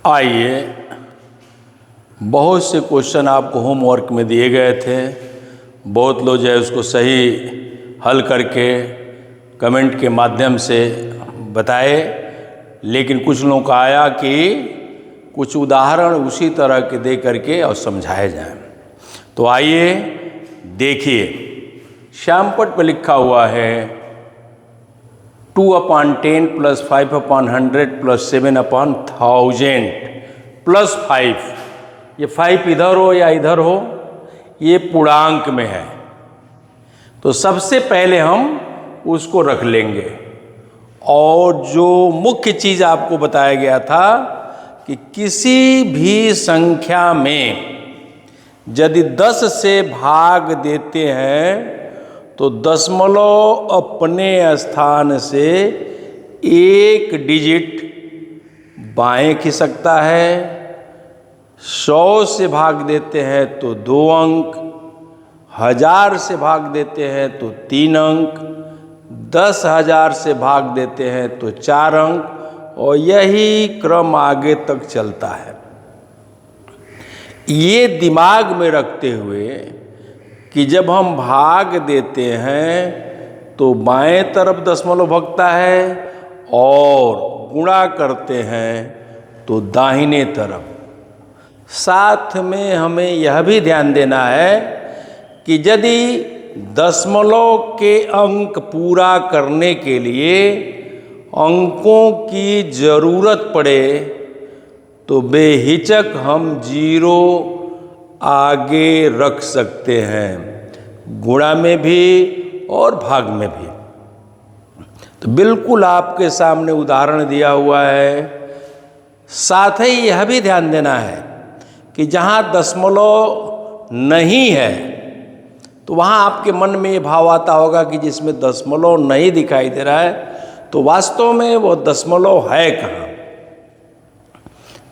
आइए, बहुत से क्वेश्चन आपको होमवर्क में दिए गए थे। बहुत लोग जो है उसको सही हल करके कमेंट के माध्यम से बताए, लेकिन कुछ लोगों का आया कि कुछ उदाहरण उसी तरह के दे करके और समझाए जाएं। तो आइए देखिए, श्यामपट पर लिखा हुआ है 2/10 + 5/100 + 7/1000 + 5। ये 5 इधर हो या इधर हो, ये पूर्णांक में है, तो सबसे पहले हम उसको रख लेंगे। और जो मुख्य चीज़ आपको बताया गया था कि किसी भी संख्या में यदि 10 से भाग देते हैं तो दशमलव अपने स्थान से एक डिजिट बाएं खिसकता है। 100 से भाग देते हैं तो 2 अंक, 1000 से भाग देते हैं तो 3 अंक, 10,000 से भाग देते हैं तो 4 अंक, और यही क्रम आगे तक चलता है। ये दिमाग में रखते हुए कि जब हम भाग देते हैं तो बाएं तरफ दशमलव भगता है और गुणा करते हैं तो दाहिने तरफ। साथ में हमें यह भी ध्यान देना है कि यदि दशमलव के अंक पूरा करने के लिए अंकों की ज़रूरत पड़े तो बेहिचक हम 0 आगे रख सकते हैं, गुणा में भी और भाग में भी। तो बिल्कुल आपके सामने उदाहरण दिया हुआ है। साथ ही यह भी ध्यान देना है कि जहाँ दशमलव नहीं है तो वहाँ आपके मन में ये भाव आता होगा कि जिसमें दशमलव नहीं दिखाई दे रहा है तो वास्तव में वो दशमलव है कहाँ।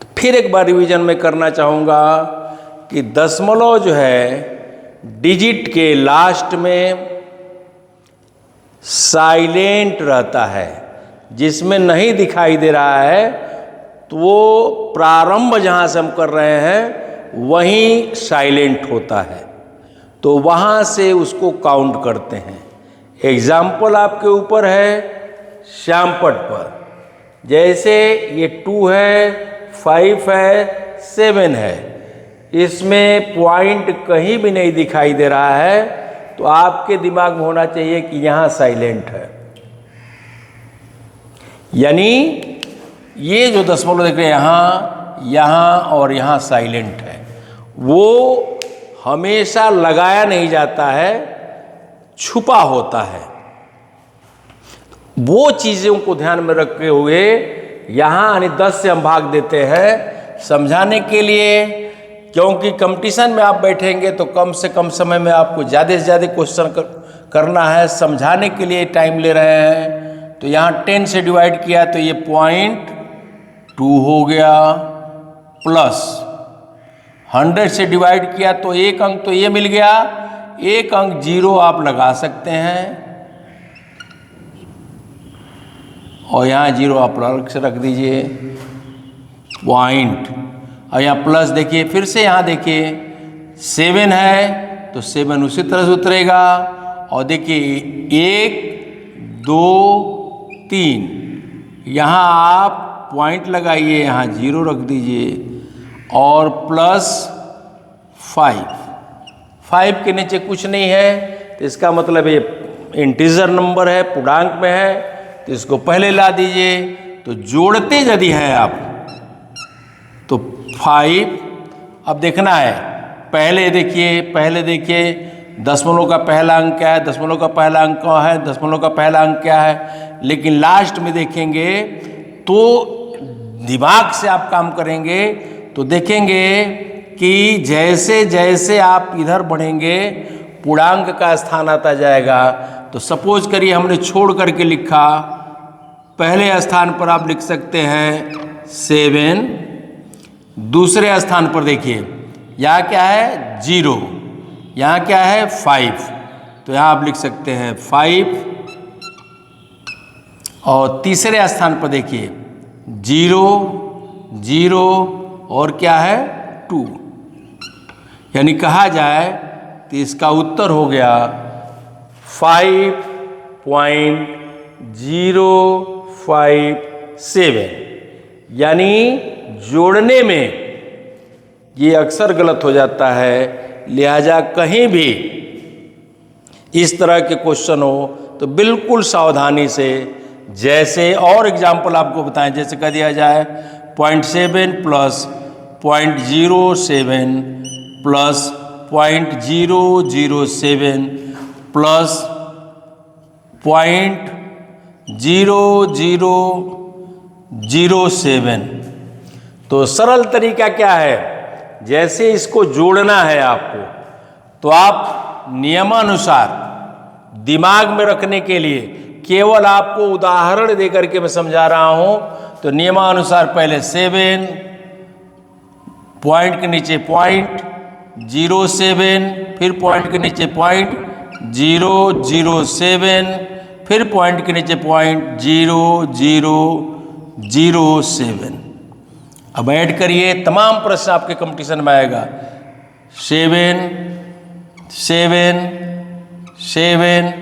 तो फिर एक बार रिवीजन में करना चाहूँगा कि दशमलव जो है डिजिट के लास्ट में साइलेंट रहता है, जिसमें नहीं दिखाई दे रहा है तो वो प्रारंभ जहाँ से हम कर रहे हैं वहीं साइलेंट होता है, तो वहाँ से उसको काउंट करते हैं। एग्जाम्पल आपके ऊपर है श्यामपट पर, जैसे ये 2 है, 5 है, 7 है, इसमें पॉइंट कहीं भी नहीं दिखाई दे रहा है, तो आपके दिमाग में होना चाहिए कि यहाँ साइलेंट है। यानी ये जो दशमलव देख रहे हैं यहाँ, यहाँ और यहाँ साइलेंट है, वो हमेशा लगाया नहीं जाता है, छुपा होता है। वो चीज़ों को ध्यान में रखे हुए यहाँ यानी 10 से हम भाग देते हैं समझाने के लिए, क्योंकि कंपटीशन में आप बैठेंगे तो कम से कम समय में आपको ज़्यादा से ज़्यादा क्वेश्चन करना है। समझाने के लिए टाइम ले रहे हैं, तो यहाँ 10 से डिवाइड किया तो ये 0.2 हो गया, प्लस 100 से डिवाइड किया तो 1 अंक तो ये मिल गया, 1 अंक 0 आप लगा सकते हैं और यहाँ 0 आप अलग से रख दीजिए, पॉइंट। और यहाँ प्लस देखिए, फिर से यहाँ देखिए 7 है तो 7 उसी तरह से उतरेगा, और देखिए 1 2 3 यहाँ आप पॉइंट लगाइए, यहाँ 0 रख दीजिए, और प्लस 5 के नीचे कुछ नहीं है, तो इसका मतलब ये इंटीजर नंबर है, पूर्णांक में है, तो इसको पहले ला दीजिए। तो जोड़ते यदि हैं आप तो 5, अब देखना है पहले देखिए दशमलव का पहला अंक क्या है, दशमलव का पहला अंक क्या है, दशमलव का पहला अंक क्या है, लेकिन लास्ट में देखेंगे तो दिमाग से आप काम करेंगे तो देखेंगे कि जैसे जैसे आप इधर बढ़ेंगे पूर्णांक का स्थान आता जाएगा। तो सपोज करिए हमने छोड़ करके लिखा, पहले स्थान पर आप लिख सकते हैं 7, दूसरे स्थान पर देखिए यहाँ क्या है 0, यहाँ क्या है 5, तो यहाँ आप लिख सकते हैं 5, और तीसरे स्थान पर देखिए 0, 0 और क्या है 2, यानी कहा जाए तो इसका उत्तर हो गया 5.057, यानी जोड़ने में ये अक्सर गलत हो जाता है। लिहाजा कहीं भी इस तरह के क्वेश्चन हो तो बिल्कुल सावधानी से, जैसे और एग्जाम्पल आपको बताएं, जैसे कह दिया जाए 0.7 प्लस 0.07 प्लस 0.007 प्लस 0.0007। तो सरल तरीका क्या है, जैसे इसको जोड़ना है आपको, तो आप नियमानुसार दिमाग में रखने के लिए केवल आपको उदाहरण देकर के मैं समझा रहा हूं, तो नियमानुसार पहले 7, पॉइंट के नीचे 0.07, फिर पॉइंट के नीचे 0.007, फिर पॉइंट के नीचे 0.0007। अब ऐड करिए, तमाम प्रश्न आपके कंपटीशन में आएगा। 7 7 7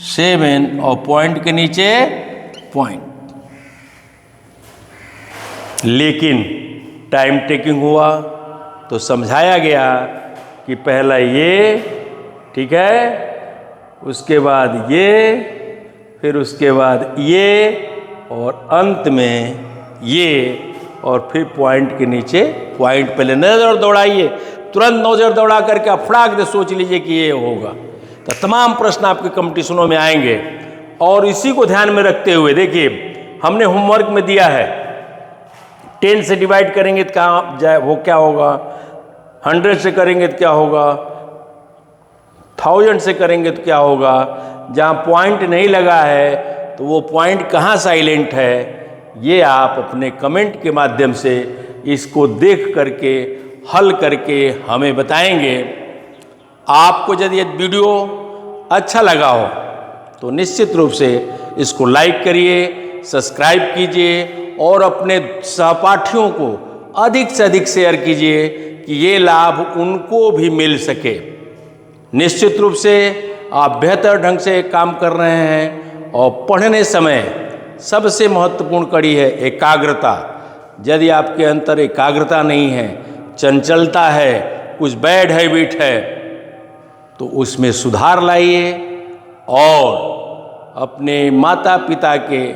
7 और पॉइंट के नीचे पॉइंट। लेकिन टाइम टेकिंग हुआ तो समझाया गया कि पहला ये, ठीक है, उसके बाद ये, फिर उसके बाद ये, और अंत में ये, और फिर पॉइंट के नीचे पॉइंट। पहले नज़र दौड़ाइए, तुरंत नज़र दौड़ा करके फटाक से सोच लीजिए कि ये होगा। तो तमाम प्रश्न आपके कंपटीशनों में आएंगे। और इसी को ध्यान में रखते हुए देखिए, हमने होमवर्क में दिया है 10 से डिवाइड करेंगे तो कहाँ जाए, वो क्या होगा, 100 से करेंगे तो क्या होगा, 1000 से करेंगे तो क्या होगा। जहाँ पॉइंट नहीं लगा है तो वो पॉइंट कहाँ साइलेंट है, ये आप अपने कमेंट के माध्यम से इसको देख करके हल करके हमें बताएंगे। आपको यदि वीडियो अच्छा लगा हो तो निश्चित रूप से इसको लाइक करिए, सब्सक्राइब कीजिए और अपने सहपाठियों को अधिक से अधिक शेयर कीजिए कि ये लाभ उनको भी मिल सके। निश्चित रूप से आप बेहतर ढंग से काम कर रहे हैं। और पढ़ने समय सबसे महत्वपूर्ण कड़ी है एकाग्रता। यदि आपके अंदर एकाग्रता नहीं है, चंचलता है, कुछ बैड हैबिट है, तो उसमें सुधार लाइए और अपने माता पिता के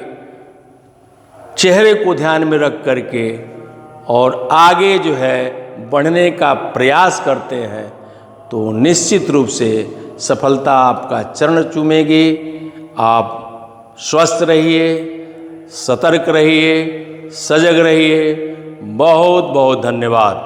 चेहरे को ध्यान में रख करके और आगे जो है बढ़ने का प्रयास करते हैं तो निश्चित रूप से सफलता आपका चरण चूमेगी। आप स्वस्थ रहिए, सतर्क रहिए, सजग रहिए। बहुत बहुत धन्यवाद।